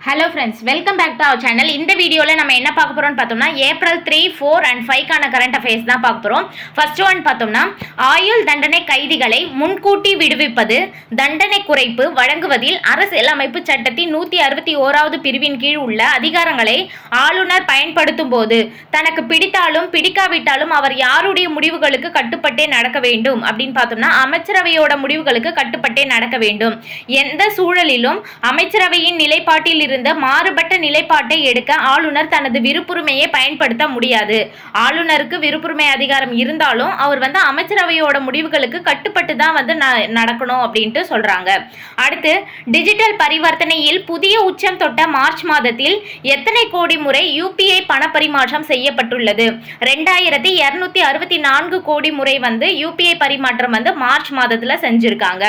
Hello friends, welcome back to our channel. இந்த வீடியோவில் நம்ம என்ன பார்க்க போகிறோம்னு பார்த்தோம்னா ஏப்ரல் 3, 4 and 5க்கான கரண்ட் அஃபேர்ஸ் தான் பார்க்க போகிறோம். ஃபர்ஸ்ட் ஒன் பார்த்தோம்னா ஆயுள் தண்டனை கைதிகளை முன்கூட்டி விடுவிப்பது, தண்டனை குறைப்பு வழங்குவதில் அரசியல் அமைப்பு சட்டத்தின் 161வது பிரிவின் கீழ் உள்ள அதிகாரங்களை ஆளுநர் பயன்படுத்தும் போது தனக்கு பிடித்தாலும் பிடிக்காவிட்டாலும் அவர் யாருடைய முடிவுகளுக்கு கட்டுப்பட்டே நடக்க வேண்டும் அப்படின்னு பார்த்தோம்னா அமைச்சரவையோட முடிவுகளுக்கு கட்டுப்பட்டே நடக்க வேண்டும். எந்த சூழலிலும் அமைச்சரவையின் நிலைப்பாட்டில் இருந்த மாறுபட்ட நிலைப்பாட்டை எடுக்க ஆளுநர் தனது விருப்புரிமையை பயன்படுத்த முடியாது. ஆளுநருக்கு விருப்புரிமை அதிகாரம் இருந்தாலும் அவர் அமைச்சரவையோட முடிவுகளுக்கு கட்டுப்பட்டு தான் நடக்கணும் அப்படின்ட்டு சொல்றாங்க. அடுத்து டிஜிட்டல் பரிவர்த்தனையில் புதிய உச்சம் தொட்ட மார்ச் மாதத்தில் எத்தனை கோடி முறை யூபிஐ பணப்பரிமாற்றம் செய்யப்பட்டுள்ளது? 2264 கோடி முறை யூபிஐ பரிமாற்றம் மார்ச் மாதத்துல செஞ்சிருக்காங்க.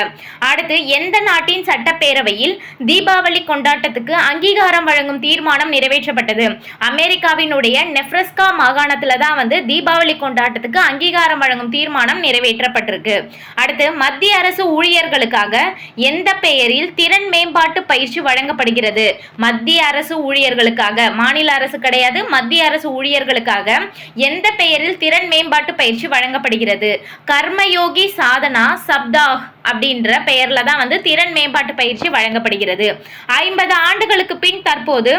அடுத்து எந்த நாட்டின் சட்டப்பேரவையில் தீபாவளி கொண்டாட்டத்துக்கு அங்கீகாரம் வழங்கும் தீர்மானம் நிறைவேற்றப்பட்டது? அமெரிக்காவினுடைய நெப்ரஸ்கா மாகாணத்துல தான் தீபாவளி கொண்டாட்டத்துக்கு அங்கீகாரம் வழங்கும் தீர்மானம் நிறைவேற்றப்பட்டிருக்கு. அடுத்து மத்திய அரசு ஊழியர்களுக்காக எந்த பெயரில் திறன் மேம்பாட்டு பயிற்சி வழங்கப்படுகிறது? மத்திய அரசு ஊழியர்களுக்காக, மாநில அரசு கிடையாது, மத்திய அரசு ஊழியர்களுக்காக எந்த பெயரில் திறன் மேம்பாட்டு பயிற்சி வழங்கப்படுகிறது? கர்மயோகி சாதனா சப்தாஹ் அப்படின்ற பெயர்ல தான் திறன் மேம்பாட்டு பயிற்சி வழங்கப்படுகிறது. 50 ஆண்டுகளுக்கு பின் தற்போது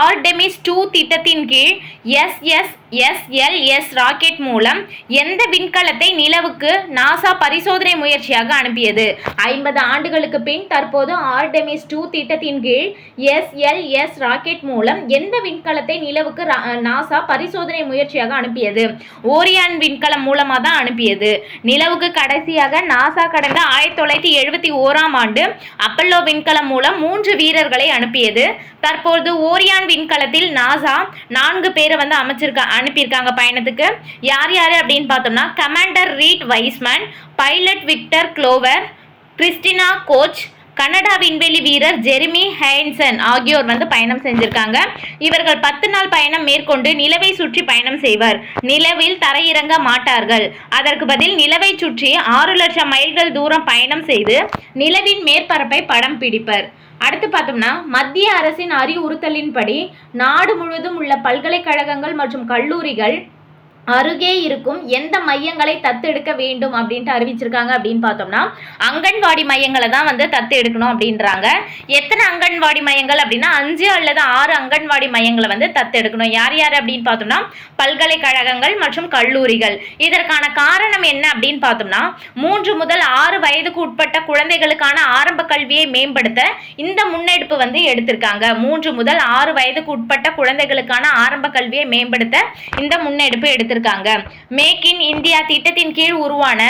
ஆர்டெமிஸ் 2 திட்டத்தின் கீழ் SSS ராக்கெட் மூலம் எந்த விண்கலத்தை நிலவுக்கு நாசா பரிசோதனை முயற்சியாக அனுப்பியது? 50 ஆண்டுகளுக்கு பின் தற்போது ஆர்டெமிஸ் 2 திட்டத்தின் கீழ் SLS ராக்கெட் மூலம் எந்த விண்கலத்தை நிலவுக்கு நாசா பரிசோதனை முயற்சியாக அனுப்பியது? ஓரியான் விண்கலம் மூலமா தான் அனுப்பியது. நிலவுக்கு கடைசியாக நாசா கடந்த 1971ஆம் ஆண்டு அப்பல்லோ விண்கலம் மூலம் 3 வீரர்களை அனுப்பியது. தற்போது ஓரியான் விண்கலத்தில் நாசா 4 பேரை அனுப்பியிருக்காங்க பயணத்துக்கு. யார் யாரு அப்படின்னு பார்த்தோம்னா commander Reid Wiseman, pilot Victor Glover, Christina Koch, Canada விண்வெளி வீரர் ஜெரிமி ஹேன்சன் ஆகியோர் பயணம் செஞ்சிருக்காங்க. இவர்கள் 10 நாள் பயணம் மேற்கொண்டு நிலவை சுற்றி பயணம் செய்வர். நிலவில் தரையிறங்க மாட்டார்கள். அதற்கு பதில் நிலவை சுற்றி 6 லட்சம் மைல்கள் தூரம் பயணம் செய்து நிலவின் மேற்பரப்பை படம் பிடிப்பர். அடுத்து பார்த்தோம்னா மத்திய அரசின் அறிவுறுத்தலின்படி நாடு முழுவதும் உள்ள பல்கலைக்கழகங்கள் மற்றும் கல்லூரிகள் அருகே இருக்கும் எந்த மையங்களை தத்தெடுக்க வேண்டும் அப்படின்ட்டு அறிவிச்சிருக்காங்க அப்படின்னு பார்த்தோம்னா அங்கன்வாடி மையங்களை தான் தத்தெடுக்கணும் அப்படின்றாங்க. எத்தனை அங்கன்வாடி மையங்கள் அப்படின்னா 5 அல்லது 6 அங்கன்வாடி மையங்களை தத்தெடுக்கணும். யார் யார் அப்படின்னு பார்த்தோம்னா பல்கலைக்கழகங்கள் மற்றும் கல்லூரிகள். இதற்கான காரணம் என்ன அப்படின்னு பார்த்தோம்னா 3 முதல் 6 வயதுக்கு உட்பட்ட குழந்தைகளுக்கான ஆரம்ப கல்வியை மேம்படுத்த இந்த முன்னெடுப்பு எடுத்திருக்காங்க. 3 முதல் 6 வயதுக்கு உட்பட்ட குழந்தைகளுக்கான ஆரம்ப கல்வியை மேம்படுத்த இந்த முன்னெடுப்பு எடுத்திருக்காங்க. மேக் இன் இந்தியா திட்டத்தின் கீழ் உருவான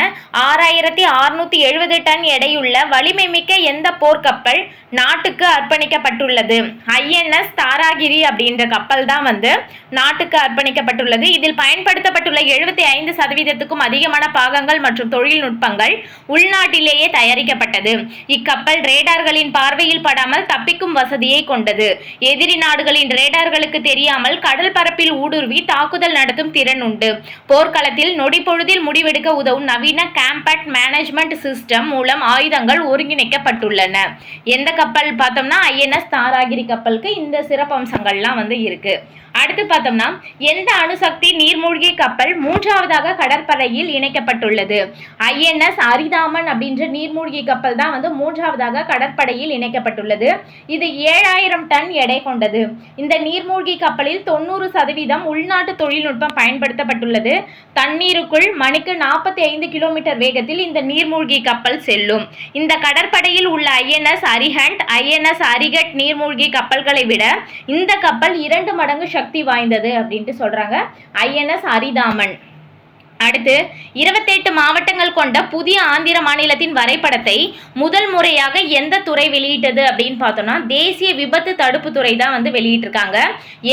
6670 டன் எடையுள்ள வலிமை மிக்க எந்த போர்க்கப்பல் நாட்டுக்கு அர்ப்பணிக்கப்பட்டுள்ளது? INS தாராகிரி அப்படின்ற கப்பல் தான் நாட்டுக்கு அர்ப்பணிக்கப்பட்டுள்ளது. இதில் பயன்படுத்தப்பட்டுள்ள 75% அதிகமான பாகங்கள் மற்றும் தொழில்நுட்பங்கள் உள்நாட்டிலேயே தயாரிக்கப்பட்டது. இக்கப்பல் ரேடார்களின் பார்வையில் படாமல் தப்பிக்கும் வசதியை கொண்டது. எதிரி நாடுகளின் ரேடார்களுக்கு தெரியாமல் கடல் பரப்பில் ஊடுருவி தாக்குதல் நடத்தும் திறன் உண்டு. போர்க்களத்தில் நொடி பொழுதில் முடிவெடுக்க உதவும் நவீன காம்பேக்ட் மேனேஜ்மெண்ட் சிஸ்டம் மூலம் ஆயுதங்கள் ஒருங்கிணைக்கப்பட்டுள்ளன. எந்த கப்பல் பார்த்தோம்னா INS தாராகிரி கப்பலுக்கு இந்த சிறப்பம்சங்கள்லாம் இருக்கு. அடுத்து பார்த்தோம்னா எந்த அணுசக்தி நீர்மூழ்கி கப்பல் 3வதாக கடற்படையில் இணைக்கப்பட்டுள்ளது? INS அரிதாமன் அப்படின்ற நீர்மூழ்கி கப்பல் தான் 3வதாக கடற்படையில் இணைக்கப்பட்டுள்ளது. இது 7000 டன் எடை கொண்டது. இந்த நீர்மூழ்கி கப்பலில் 90% உள்நாட்டு தொழில்நுட்பம் பயன்படுத்தப்பட்டுள்ளது. தண்ணீருக்குள் மணிக்கு 45 கிலோமீட்டர் வேகத்தில் இந்த நீர்மூழ்கி கப்பல் செல்லும். இந்த கடற்படையில் உள்ள INS அரிஹண்ட், INS அரிகட் நீர்மூழ்கி கப்பல்களை விட இந்த கப்பல் 2 மடங்கு சக்தி வாய்ந்தது அப்படின்ட்டு சொல்றாங்க. INS அரிதாமன். அடுத்து 28 மாவட்டங்கள் கொண்ட புதிய ஆந்திர மாநிலத்தின் வரைபடத்தை முதல் முறையாக எந்த துறை வெளியிட்டது அப்படின்னு பார்த்தோம்னா தேசிய விபத்து தடுப்பு துறை தான் வெளியிட்டிருக்காங்க.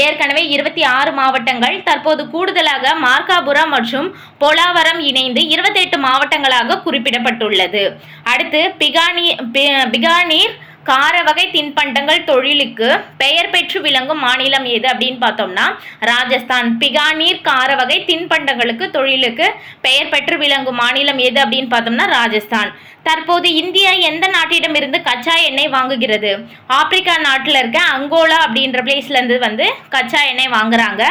ஏற்கனவே 26 மாவட்டங்கள், தற்போது கூடுதலாக மார்காபுரம் மற்றும் போலாவரம் இணைந்து 28 மாவட்டங்களாக குறிப்பிடப்பட்டுள்ளது. அடுத்து பிகானீர் கார வகை தின்பண்டங்கள் தொழிலுக்கு பெயர் பெற்று விளங்கும் மாநிலம் எது அப்படின்னு பார்த்தோம்னா ராஜஸ்தான். பிகானீர் கார வகை தின்பண்டங்களுக்கு தொழிலுக்கு பெயர் பெற்று விளங்கும் மாநிலம் எது அப்படின்னு பார்த்தோம்னா ராஜஸ்தான். தற்போது இந்தியா எந்த நாட்டிடமிருந்து கச்சா எண்ணெய் வாங்குகிறது? ஆப்பிரிக்கா நாட்டில் இருக்க அங்கோலா அப்படின்ற பிளேஸ்ல இருந்து வந்து கச்சா எண்ணெய் வாங்குறாங்க.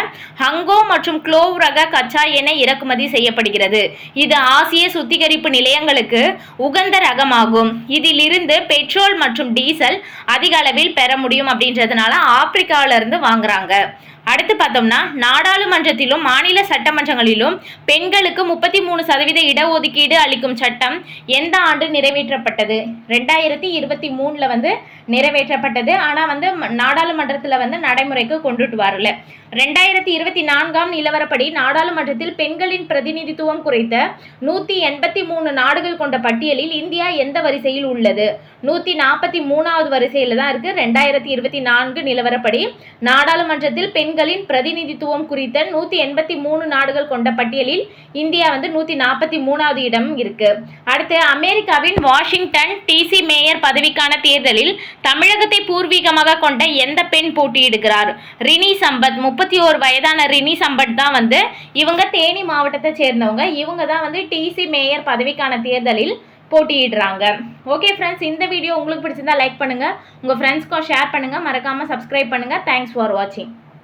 ஹங்கோ மற்றும் க்ளோவ் ரக கச்சா எண்ணெய் இறக்குமதி செய்யப்படுகிறது. இது ஆசிய சுத்திகரிப்பு நிலையங்களுக்கு உகந்த ரகமாகும். இதிலிருந்து பெட்ரோல் மற்றும் டீசல் அதிக அளவில் பெற முடியும் அப்படின்றதுனால ஆப்பிரிக்காவில இருந்து வாங்குறாங்க. அடுத்து பார்த்தோம்னா, நாடாளுமன்றத்திலும் மாநில சட்டமன்றங்களிலும் பெண்களுக்கு 33% இடஒதுக்கீடு அளிக்கும் சட்டம் எந்த ஆண்டு நிறைவேற்றப்பட்டது? 2023 வந்து நிறைவேற்றப்பட்டது. ஆனால் வந்து நாடாளுமன்றத்தில் வந்து நடைமுறைக்கு கொண்டுட்டு வரல. 2024 நிலவரப்படி நாடாளுமன்றத்தில் பெண்களின் பிரதிநிதித்துவம் குறித்த 183 நாடுகள் கொண்ட பட்டியலில் இந்தியா எந்த வரிசையில் உள்ளது? 143வது வரிசையில் தான் இருக்கு. 2024 நிலவரப்படி நாடாளுமன்றத்தில் பெண்களின் பிரதிநிதித்துவம் குறித்த 183 நாடுகள் கொண்ட பட்டியலில் இந்தியா வந்து 143வது இடம் இருக்கு. அடுத்து, அமெரிக்காவின் வாஷிங்டன் டிசி மேயர் பதவிக்கான தேர்தலில் தமிழகத்தை பூர்வீகமாக கொண்ட எந்த பெண் போட்டியிடுகிறார்? ரினி சம்பத். 31 வயதான ரினி சம்பத் தான் வந்து இவங்க தேனி மாவட்டத்தை சேர்ந்தவங்க. இவங்க தான் வந்து டிசி மேயர் பதவிக்கான தேர்தலில் போட்டியிடுறாங்க. ஓகே ஃப்ரெண்ட்ஸ், இந்த வீடியோ உங்களுக்கு பிடிச்சிருந்தா லைக் பண்ணுங்க, உங்க ஃப்ரெண்ட்ஸ்க்கும் ஷேர் பண்ணுங்க, மறக்காம சப்ஸ்கிரைப் பண்ணுங்க. தேங்க்ஸ் ஃபார் வாட்சிங்.